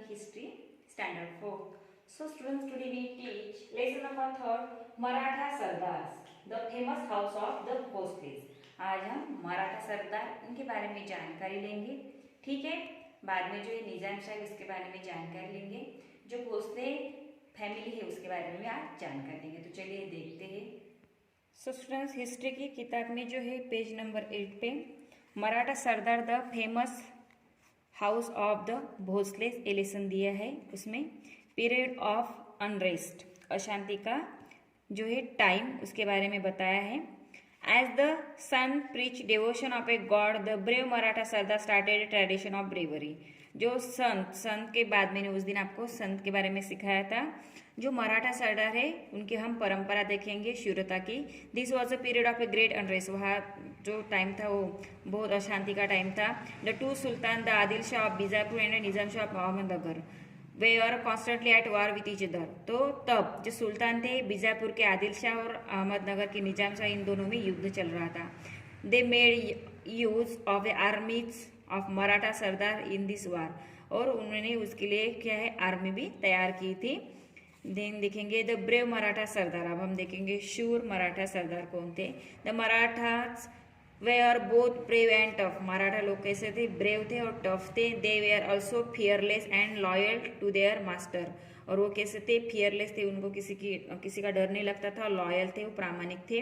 History Standard 4. So students, today we teach lesson number 3 Maratha Sardars, the famous house of the Bhosles. आज हम मराठा सरदार इनके बारे में जानकारी लेंगे, ठीक है। बाद में जो है निजाम शाह उसके बारे में जानकारी लेंगे, जो भोसले फैमिली है उसके बारे में आज जानकारी लेंगे। तो चलिए देखते हैं। सो स्टूडेंट्स, हिस्ट्री की किताब में जो है पेज नंबर 8 पे मराठा सरदार the famous house of the Bhonsle a lesson दिया है। उसमें पीरियड ऑफ अनरेस्ट, अशांति का जो है टाइम उसके बारे में बताया है। As the son preach devotion of a god the brave Maratha sardar started tradition of bravery. जो संत के बाद मैंने उस दिन आपको संत के बारे में सिखाया था। जो मराठा सरदार है उनकी हम परंपरा देखेंगे शूरता की। This was a period of a great unrest, वहाँ जो टाइम था वो बहुत अशांति का टाइम था। The two sultan the Adil Shah of Bijapur and Nizam Shah of Ahmednagar they are constantly at war with each other. तो तब जो सुल्तान थे बीजापुर के आदिल शाह और अहमदनगर के निजाम शाह, इन दोनों में युद्ध चल रहा था। They made use of A आर्मीज of Maratha Sardar in this वार, और उन्होंने उसके लिए क्या है आर्मी भी तैयार की थी। देन देखेंगे द ब्रेव मराठा सरदार। अब हम देखेंगे शूर मराठा सरदार कौन थे। The Marathas way are both brave and tough. Maratha लोग कैसे थे, ब्रेव थे और टफ थे। दे वे are also fearless and loyal to their master, और वो कैसे थे, फियरलेस थे, उनको किसी का डर नहीं लगता था। लॉयल थे, वो प्रामाणिक थे।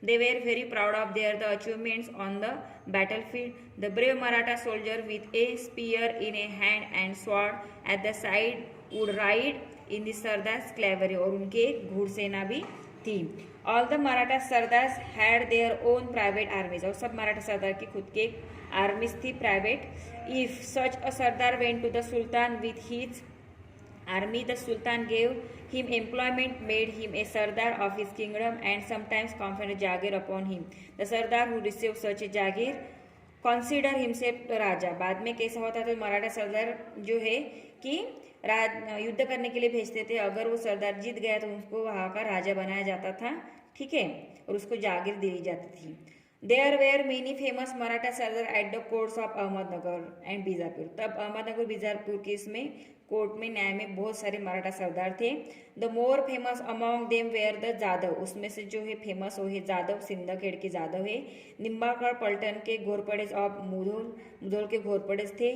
They were very proud of their the achievements on the battle field. The brave Maratha soldier with a spear in a hand and sword at the side would ride in the sardars cavalry, और उनके एक घुड़सेना भी थी। All the Maratha sardars had their own private armies, और सब मराठा सरदार की खुद की एक आर्मीज थी private. If such a sardar went to the sultan with his army, the sultan gave him employment, made him a sardar of his kingdom and sometimes conferred jagir upon him. The sardar who received such a jagir consider himself राजा। बाद में कैसा होता था, मराठा सरदार जो है कि युद्ध करने के लिए भेजते थे। अगर वो सरदार जीत गया तो उसको वहाँ का राजा बनाया जाता था, ठीक है, और उसको जागीर दी जाती थी। There were many famous Maratha sardar at the courts of Ahmednagar and Bijapur. तब अहमदनगर बीजापुर के इसमें कोर्ट में न्याय में बहुत सारे मराठा सरदार थे। The more famous among them were the Jadhav, उसमें से जो है फेमस वो है जादव, सिंदखेड़ के जादव है। निम्बाकड़ पलटन के घोरपड़ेज ऑफ मुधोल के घोरपड़ेज थे।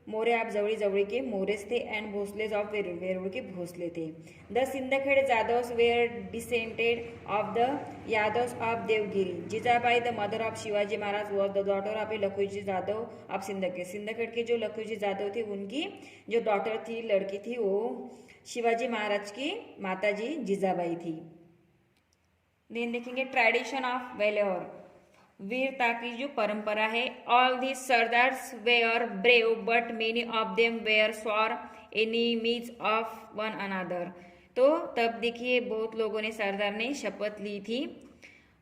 मोरे आप जवड़ी के मोरेस थे। एंड भोसलेज ऑफ वेरुड़ के भोसले थे। The Sindkhed Jadhavs were descended of the Yadavs of Devgiri. Jijabai the mother of Shivaji Maharaj was the daughter of a Lakhuji Jadhav of Sindkhed. Sindkhed के जो लखुजी जादव थे उनकी जो डॉटर थी, लड़की थी, वो शिवाजी महाराज की माताजी जीजाबाई थी। देन देखेंगे ट्रेडिशन ऑफ वेल्योर, वीरता की जो परंपरा है। All these sardars were brave but many of them were sworn enemies of one another. तो तब देखिए बहुत लोगों ने सरदार ने शपथ ली थी।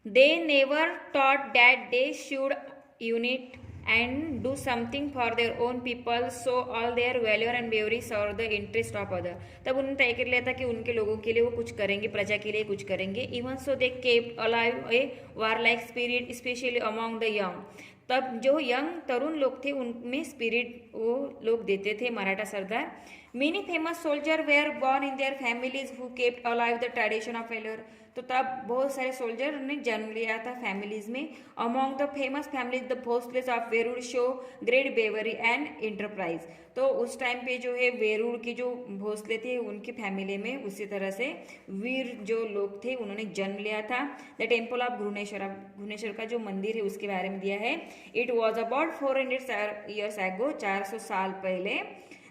They never thought that they should unite and do something for their own people, so all their valour and bravery serve the interest of other. तब उन्होंने तय कर लिया था कि उनके लोगों के लिए वो कुछ करेंगे, प्रजा के लिए कुछ करेंगे। Even so they kept alive A war like spirit specially among the young. तब जो यंग तरुण लोग थे उनमें स्पिरिट वो लोग देते थे मराठा सरदार। Many famous soldier were born in their families who kept alive the tradition of valour. तो तब बहुत सारे सोल्जर ने जन्म लिया था फैमिलीज में। Among the famous families the Bhosales of Verul show great bravery and enterprise. तो उस टाइम पे जो है वेरुड़ के जो भोसले थे उनकी फैमिली में उसी तरह से वीर जो लोग थे उन्होंने जन्म लिया था। द टेम्पल ऑफ घृणेश्वर का जो मंदिर है उसके बारे में दिया है। It was about 400 years ago, 400 साल पहले।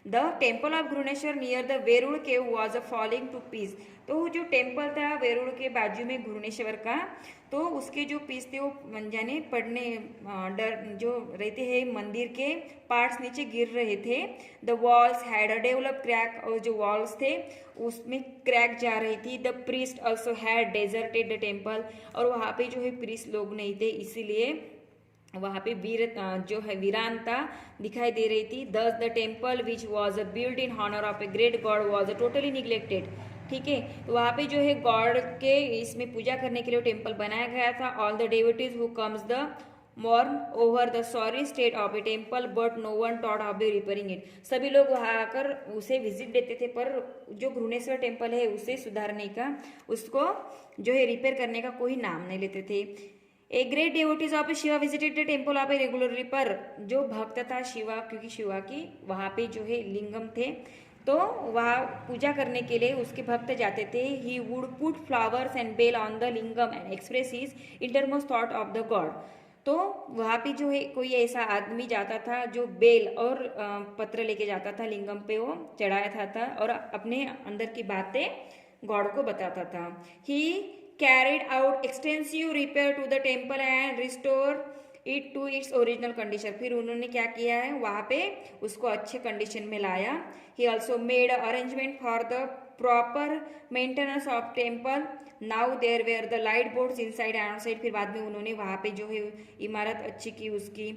The temple of Grishneshwar near the Verul cave was a falling to piece. तो जो टेम्पल था वेरुड़ के बाजू में घृणेश्वर का, तो उसके जो पीस थे वो यानी पड़ने डर जो रहते हैं, मंदिर के पार्ट्स नीचे गिर रहे थे। The walls had a develop crack, और जो वॉल्स थे उसमें क्रैक जा रही थी। The priest also had deserted the temple, और वहाँ पे जो है प्रीस्ट लोग नहीं थे, इसीलिए वहाँ पे जो है वीरानता दिखाई दे रही थी। Thus the temple which was build in honour of a great god was totally neglected. ठीक है, तो वहाँ पे जो है गॉड के इसमें पूजा करने के लिए टेम्पल बनाया गया था। All the devotees who comes the mourn over the sorry state of a temple but no one thought of the repairing it. सभी लोग वहां आकर उसे विजिट देते थे, पर जो घृणेश्वर टेम्पल है उसे सुधारने का, उसको जो है रिपेयर करने का कोई नाम नहीं लेते थे. A great devotees of Shiva visited the temple of A regularly, पर जो भक्त था शिवा, क्योंकि शिवा की वहां पे जो है लिंगम थे, तो वहाँ पूजा करने के लिए उसके भक्त जाते थे. He would put flowers and bel on the lingam and express his innermost thought of the god. तो वहाँ पे जो है कोई ऐसा आदमी जाता था जो बेल और पत्र लेके जाता था, लिंगम पे वो चढ़ाया था और अपने अंदर की बातें गॉड को बताता था. He carried out extensive repair to the temple and restore it to its original condition. फिर उन्होंने क्या किया है, वहाँ पे उसको अच्छे कंडीशन में लाया. He also made arrangement for the proper maintenance of temple. Now there were the light boards inside and outside. फिर बाद में उन्होंने वहाँ पे जो है इमारत अच्छी की उसकी,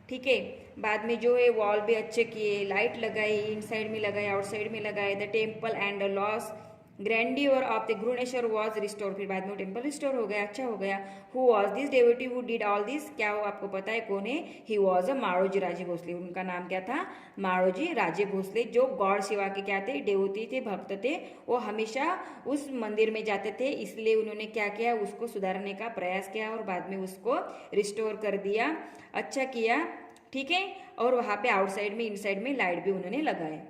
ठीक है. बाद में जो है वॉल भी अच्छे किए, लाइट लगाई, इनसाइड में लगाए, आउटसाइड में लगाए. The temple and the loss grandeur of the Grishneshwar was restore. फिर बाद में टेम्पल रिस्टोर हो गया, अच्छा हो गया. Who was this devotee who did all this? क्या वो आपको पता है कौन है? ही वॉज अ माड़ोजी राजे भोसले. उनका नाम क्या था? माड़ोजी राजे भोसले. जो गॉड शिवा के क्या थे? देवती थे, भक्त थे. वो हमेशा उस मंदिर में जाते थे, इसलिए उन्होंने क्या किया, उसको सुधारने का प्रयास किया और बाद में उसको रिस्टोर कर दिया, अच्छा किया, ठीक है. और वहाँ पे आउटसाइड में, इनसाइड में लाइट भी उन्होंने लगाए.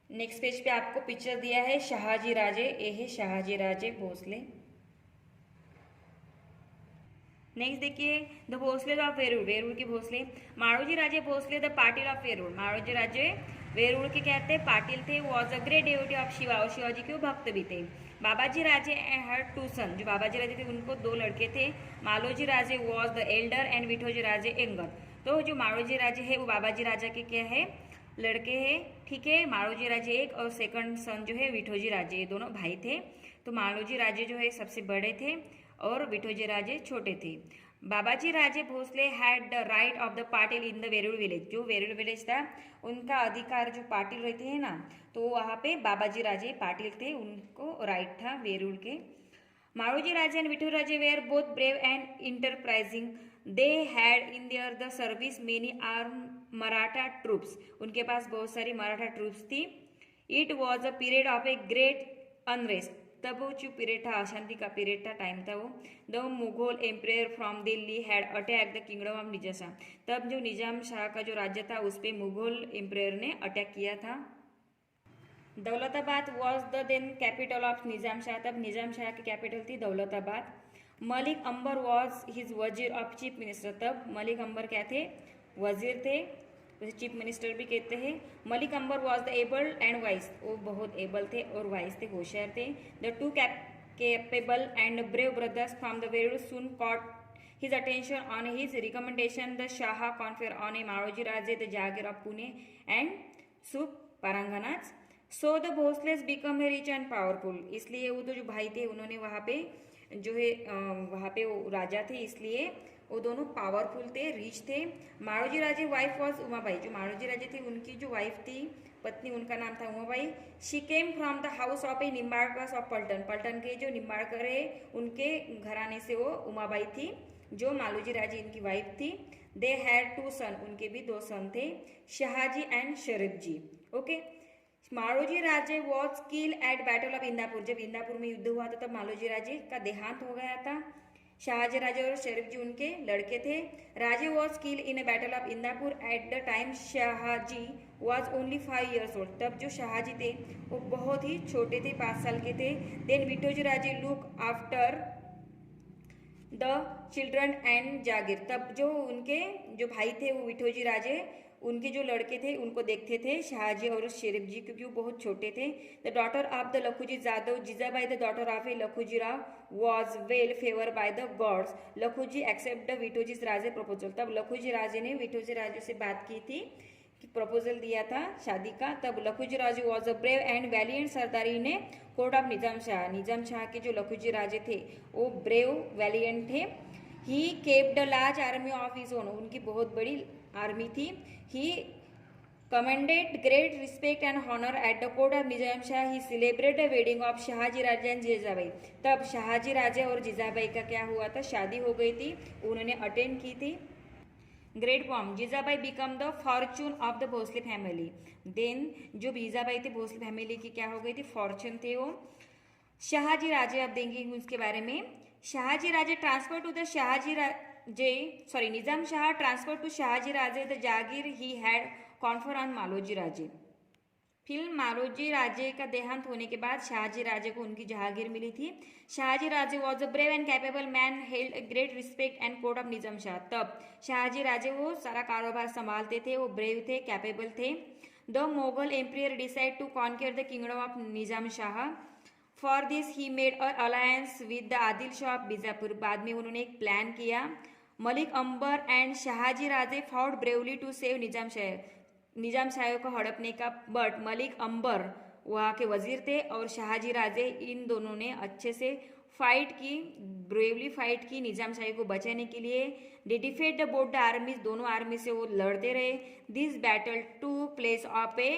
नेक्स्ट पेज पे आपको पिक्चर दिया है शहाजी राजे. ये है शहाजी राजे भोसले. नेक्स्ट देखिए द भोसले ऑफ वेरूळ. वेरूळ के भोसले. माड़ोजी Raje Bhosale the Patil of Verul. माड़ोजी राजे वेरूळ के कहते पाटिल थे. Was a great devotee of Shiva. और शिवाजी के वो भक्त भी थे. बाबाजी राजे हैड टू सन. जो बाबाजी राजे थे उनको दो लड़के थे. Maloji Raje was the elder and Vithoji Raje younger. तो जो माड़ोजी राजे है वो बाबाजी राजा के क्या है, लड़के हैं, ठीक है. माड़ोजी राजे एक और सेकंड सन जो है विठोजी राजे, ये दोनों भाई थे. तो माड़ोजी राजे जो है सबसे बड़े थे और विठोजी राजे छोटे थे. Babaji Raje Bhosale had the right of the Patil in the Verul village. जो वेरूळ विलेज था उनका अधिकार, जो पाटिल रहते हैं ना, तो वहाँ पे बाबाजी राजे पाटिल थे, उनको राइट था वेरूळ के. Maloji Raje and Vithoji Raje were both brave and enterprising. They had in their the service many arm Maratha troops. उनके पास बहुत सारी मराठा ट्रूप्स थी. It was a period of a great unrest. तब वो जो पीरियड था, अशांति का पीरियड था, टाइम था वो. The Mughal empire from Delhi had attack the kingdom of Nizam Shah. तब जो निजाम शाह का जो राज्य था उस पर मुगल एम्पायर ने अटैक किया था. Daulatabad was the then capital of Nizam Shah. तब निजाम शाह की कैपिटल थी Daulatabad. Malik Ambar was his wazir of chief minister. तब मलिक अंबर क्या थे? वजीर थे, उसे चीफ मिनिस्टर भी कहते हैं. Malik Ambar was the able and wise. वो बहुत एबल थे और वाइस थे, होशियार थे. The two capable and brave brothers from the Veru soon caught his attention. On his recommendation, the Shah conferred on a Maroji Raje the Jagir of Pune and Sup Paranganats. So the Bhosles become rich and powerful. इसलिए वो तो जो भाई थे उन्होंने वहाँ पे जो है वहाँ पे वो राजा थे, इसलिए वो दोनों पावरफुल थे, रिच थे. माड़ोजी राजे वाइफ वॉज उमाबाई. जो माड़ोजी राजे थे उनकी जो वाइफ थी, पत्नी, उनका नाम था Umabai. She came from the house of a Nimbalkar of Phaltan. Phaltan के जो निम्बाड़कर है उनके घराने से वो उमाबाई थी, जो मालोजी राजे इनकी वाइफ थी. They had two son. उनके भी दो सन थे, Shahaji and Sharif ji. Okay. Maloji Raje was kill at battle of Indapur. जब इंदापुर में युद्ध हुआ था तब मालोजी राजे का देहांत हो गया था. शाहजी राजे और शरीफ जी उनके लड़के थे. Raje was kill in a battle of Indapur at the time Shahji was only 5 years old. तब जो शाहजी थे वो बहुत ही छोटे थे, 5 साल के थे. Then Vithoji Raje look after the children and jagir. तब जो उनके जो भाई थे वो विठोजी राजे, उनके जो लड़के थे उनको देखते थे, शाहजी और शरीफ जी, क्योंकि वो बहुत छोटे थे. The daughter of the Lakhuji Jadhav Jijabai the daughter of a Lakhuji Rao was well favour by the gods. Lakhuji accept the Vithoji Raje proposal. तब लखुजी राजे ने विठोजी राजे से बात की थी, कि प्रपोजल दिया था शादी का. तब Lakhuji Raje was a brave and valiant sardar ने कोर्ट ऑफ निजाम शाह. निजाम शाह के जो लखुजी राजे थे वो ब्रेव वैलियंट थे. He kept the large army of his own. उनकी बहुत बड़ी आर्मी थी. He commanded great respect and honor at the court of Nizam Shah. He celebrated the wedding of Shahji Raja and Jijabai. तब शाहजी राजा और जीजाबाई का क्या हुआ था? शादी हो गई थी, उन्होंने अटेंड की थी. Great pomp Jijabai become the fortune of the Bhosale family. Then जो जीजाबाई थे भोसले फैमिली की क्या हो गई थी, फॉर्चून थे वो। शहाजी राजे अब देंगे उसके बारे में। Shahaji Raje transfer to the Shahaji Raje sorry Nizam Shah transfer to Shahaji Raje the jagir he had confer on Maloji Raje. फिर मालोजी राजे का देहांत होने के बाद शाहजी राजे को उनकी जहागीर मिली थी। Shahji Raje was a brave and capable man, held a great respect and court of Nizam Shah. तब शाहजी राजे वो सारा कारोबार संभालते थे, वो ब्रेव थे, कैपेबल थे। The Mughal empire decide to conquer the kingdom of Nizam Shah. For this he made a alliance with the Adil Shah of Bijapur. बाद में उन्होंने एक प्लान किया। Malik Ambar and Shahji Raje fought bravely to save Nizam Shah, Nizam Shah को हड़पने का। बट मलिक अंबर वहाँ के वजीर थे और शाहजी राजे इन दोनों ने अच्छे से फाइट की, ब्रेवली फाइट की निजाम शाही को बचाने के लिए। They defeat the both the armies, दोनों आर्मी से वो लड़ते रहे। This battle took place of a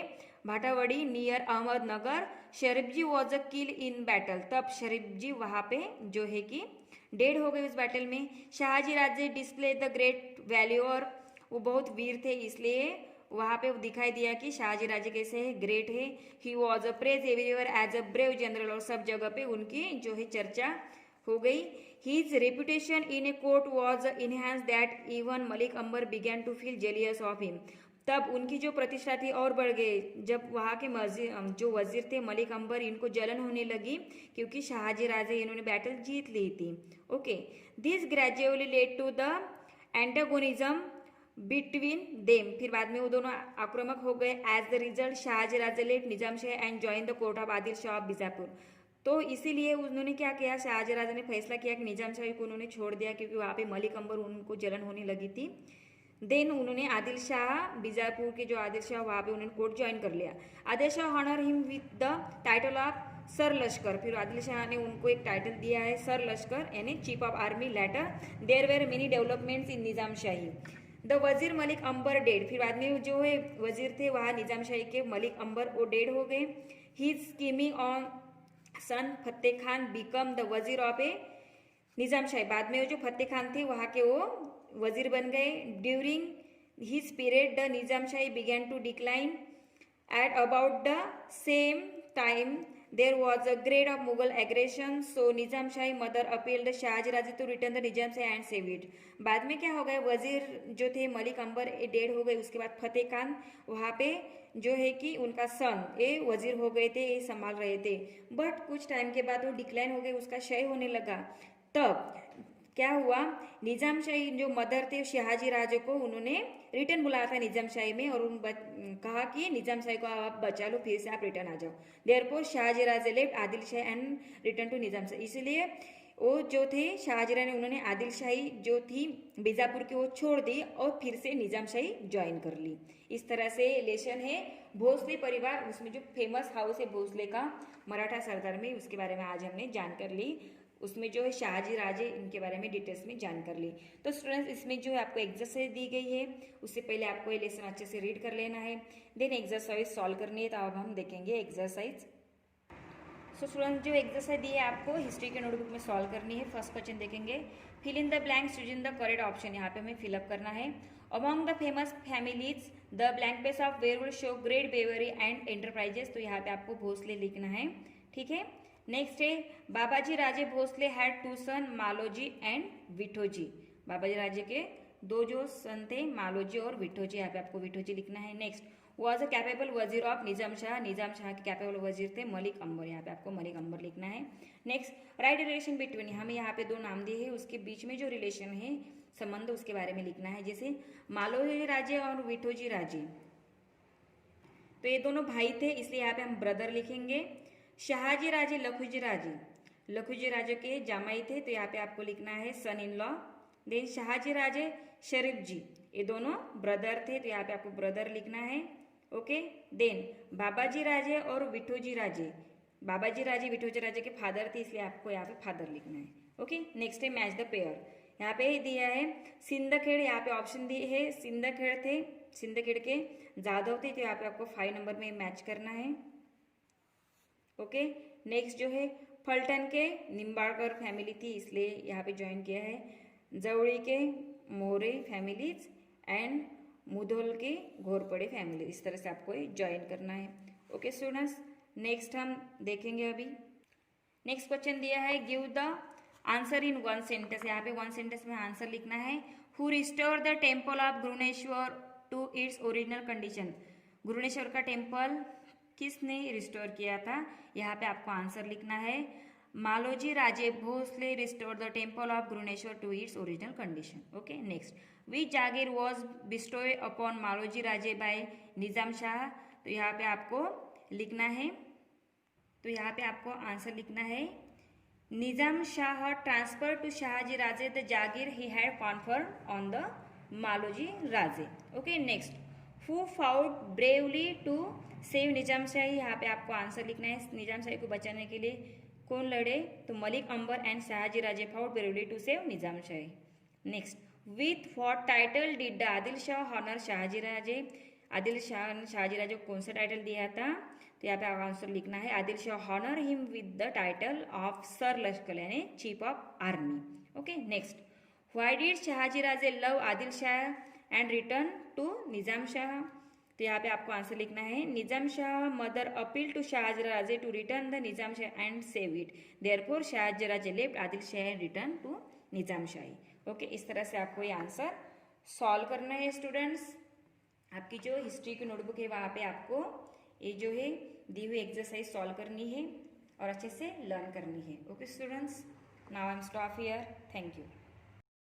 Bhatavadi near Ahmednagar. Sharifji was a kill in battle. तब शरीफजी वहाँ पे जो है कि डेड हो गए उस बैटल में। शाहजी राजे डिस्प्ले द ग्रेट वैल्यू, और वो बहुत वीर थे इसलिए वहाँ पे दिखाई दिया कि शाहजी राजे कैसे है, ग्रेट है। He was a praise everywhere as a brave general, और सब जगह पे उनकी जो है चर्चा हो गई। His reputation in a court was enhance that even Malik Ambar began to feel jealous of him. तब उनकी जो प्रतिष्ठा थी और बढ़ गई जब वहाँ के जो वजीर थे मलिक अंबर, इनको जलन होने लगी क्योंकि शाहजी राजे इन्होंने बैटल जीत ली थी। Okay, this gradually led to the antagonism between them. फिर बाद में वो दोनों आक्रामक हो गए। As the result Shahaji Raje left Nizam Shah and join the court of Adil Shah of Bijapur. तो इसीलिए उन्होंने क्या किया, शाहजी राजे ने फैसला किया कि निजाम शाही को उन्होंने छोड़ दिया क्योंकि वहाँ पे मलिक अंबर उनको जलन होने लगी थी। देन उन्होंने आदिल शाह, बीजापुर के जो आदिल शाह वहाँ पे उन्होंने कोर्ट ज्वाइन कर लिया। Adil Shah honour him with the title of Sar Lashkar. फिर आदिल शाह ने उनको एक टाइटल दिया है सर लश्कर यानी chief of army. Later there were many developments in Nizam Shahi. The wazir Malik Ambar dead. फिर बाद में जो है वजीर थे वहाँ निजाम शाही के मलिक अंबर वो डेड हो गए। He scheming on son Fateh Khan become the wazir of a Nizam Shahi. बाद में जो फतेह खान थे वहाँ के वो वजीर बन गए। During his period the Nizam Shahi began to decline. At about the same time there was a great of Mughal aggression, so Nizam Shahi mother appealed the Shahji Raje to return the Nizam Shahi and save it. बाद में क्या हो गया, वजीर जो थे मलिक अंबर dead हो गए, उसके बाद फतेह खान वहाँ पे जो है कि उनका सन ये वजीर हो गए थे, ये संभाल रहे थे। बट कुछ टाइम के बाद वो डिक्लाइन हो गए, उसका क्षय होने लगा। तब क्या हुआ, निजाम शाही जो मदर थे शहाजी राजे को उन्होंने रिटर्न बुलाया था निजाम शाही में और कहा कि निजाम शाही को आप बचा लो, फिर से आप रिटर्न आ जाओ। Therefore Shahaji Raje left Adil Shahi and return to Nizam Shahi. इसलिए वो जो थे शाहजी राजे उन्होंने आदिल शाही जो थी बीजापुर की वो छोड़ दी और फिर से निजाम शाही ज्वाइन कर ली। इस तरह से लेसन है भोसले परिवार, उसमें जो फेमस हाउस है भोसले का मराठा सरदार में, उसके बारे में आज हमने जानकर ली। उसमें जो है शाहजी राजे इनके बारे में डिटेल्स में जानकर ली। तो स्टूडेंट्स इसमें जो है आपको एक्सरसाइज दी गई है, उससे पहले आपको ये लेसन अच्छे से रीड कर लेना है, देन एक्सरसाइज सॉल्व करनी है। तो अब हम देखेंगे एक्सरसाइज। सो स्टूडेंट जो एक्सरसाइज दी है आपको हिस्ट्री के नोटबुक में सॉल्व करनी है। फर्स्ट क्वेश्चन देखेंगे, fill in the blanks, choose in the correct option. यहाँ पे हमें फिलअप करना है। Among the famous families the blank page of were will show great bravery and enterprises. तो यहाँ पे आपको भोसले लिखना है, ठीक है। नेक्स्ट है Babaji Raje Bhosale had two son Maloji and Vithoji. Babaji Raje के दो जो सन थे मालोजी और विठोजी, यहाँ पे आपको विठोजी लिखना है। नेक्स्ट वॉज अ कैपेबल वजीर ऑफ निजाम शाह, निजाम शाह के कैपेबल वजीर थे मलिक अंबर, यहाँ पे आपको मलिक अंबर लिखना है। नेक्स्ट राइट रिलेशन बिटवीन, हमें यहाँ पे दो नाम दिए हैं, उसके बीच में जो रिलेशन है संबंध उसके बारे में लिखना है। जैसे मालोजी राजे और विठोजी राजे, तो ये दोनों भाई थे इसलिए यहाँ पे हम ब्रदर लिखेंगे। शाहजी राजे लखुजी राजे, लखुजी राजे के जामाई थे तो यहाँ पे आपको लिखना है सन इन लॉ। देन शाहजी राजे शरीफ जी, ये दोनों ब्रदर थे तो यहाँ पे आपको ब्रदर लिखना है, ओके। देन बाबाजी राजे और विठोजी राजे, बाबाजी राजे विठोजी राजे के फादर थे इसलिए आपको यहाँ पे फादर लिखना है, ओके। नेक्स्ट है मैच द पेयर, यहाँ पे दिया है सिंदखेड़, यहाँ पे ऑप्शन दिए है सिंदखेड़ थे, सिंदखेड़ के जादव थे तो यहाँ पे आपको 5 नंबर में मैच करना है, ओके। नेक्स्ट जो है फलटन के निम्बाड़कर फैमिली थी इसलिए यहाँ पे ज्वाइन किया है। जवड़ी के मोरे फैमिलीज एंड मुधोल के घोरपड़े फैमिली, इस तरह से आपको ज्वाइन करना है। ओके स्टूडेंट्स, नेक्स्ट हम देखेंगे अभी। नेक्स्ट क्वेश्चन दिया है, give the answer in one sentence. यहाँ पे वन सेंटेंस में आंसर लिखना है। Who restore the temple of Grishneshwar to its original condition. Ghrishneshwar का टेम्पल किसने रिस्टोर किया था, यहाँ पे आपको आंसर लिखना है। Maloji Raje Bhosale restore the temple of Grishneshwar to its original condition. Okay next, which jagir was bestow upon Maloji Raje by Nizam Shah. तो यहाँ पे आपको लिखना है, तो यहाँ पे आपको आंसर लिखना है, Nizam Shah transfer to Shahji Raje the jagir he had conferred on the Maloji Raje. Okay next, who fought bravely to save Nizam Shahi. यहाँ पे आपको आंसर लिखना है, निजाम शाही को बचाने के लिए कौन लड़े, तो Malik Ambar and Shahji Raje fought bravely to save Nizam Shahi. Next, with what title did the Adil Shah honour Shahji Raje. Adil Shah ने शाहजी राजे को कौन सा टाइटल दिया था, तो यहाँ पे आपको आंसर लिखना है, Adil Shah honour him with the title of Sar Lashkar यानी chief of army. Okay next, why did Shahji Raje leave Adil Shah and return to Nizam Shah. तो यहाँ पे आपको आंसर लिखना है, Nizam Shah mother appeal to Shahji Raje to return the Nizam Shah and save it, therefore Shahji Raje left Adil Shah and return to Nizam Shahi. Okay, इस तरह से आपको ये आंसर सॉल्व करना है स्टूडेंट्स। आपकी जो हिस्ट्री की नोटबुक है वहाँ पे आपको ये जो है दी हुई एक्सरसाइज सॉल्व करनी है और अच्छे से लर्न करनी है। Okay students, now I am stop here, thank you.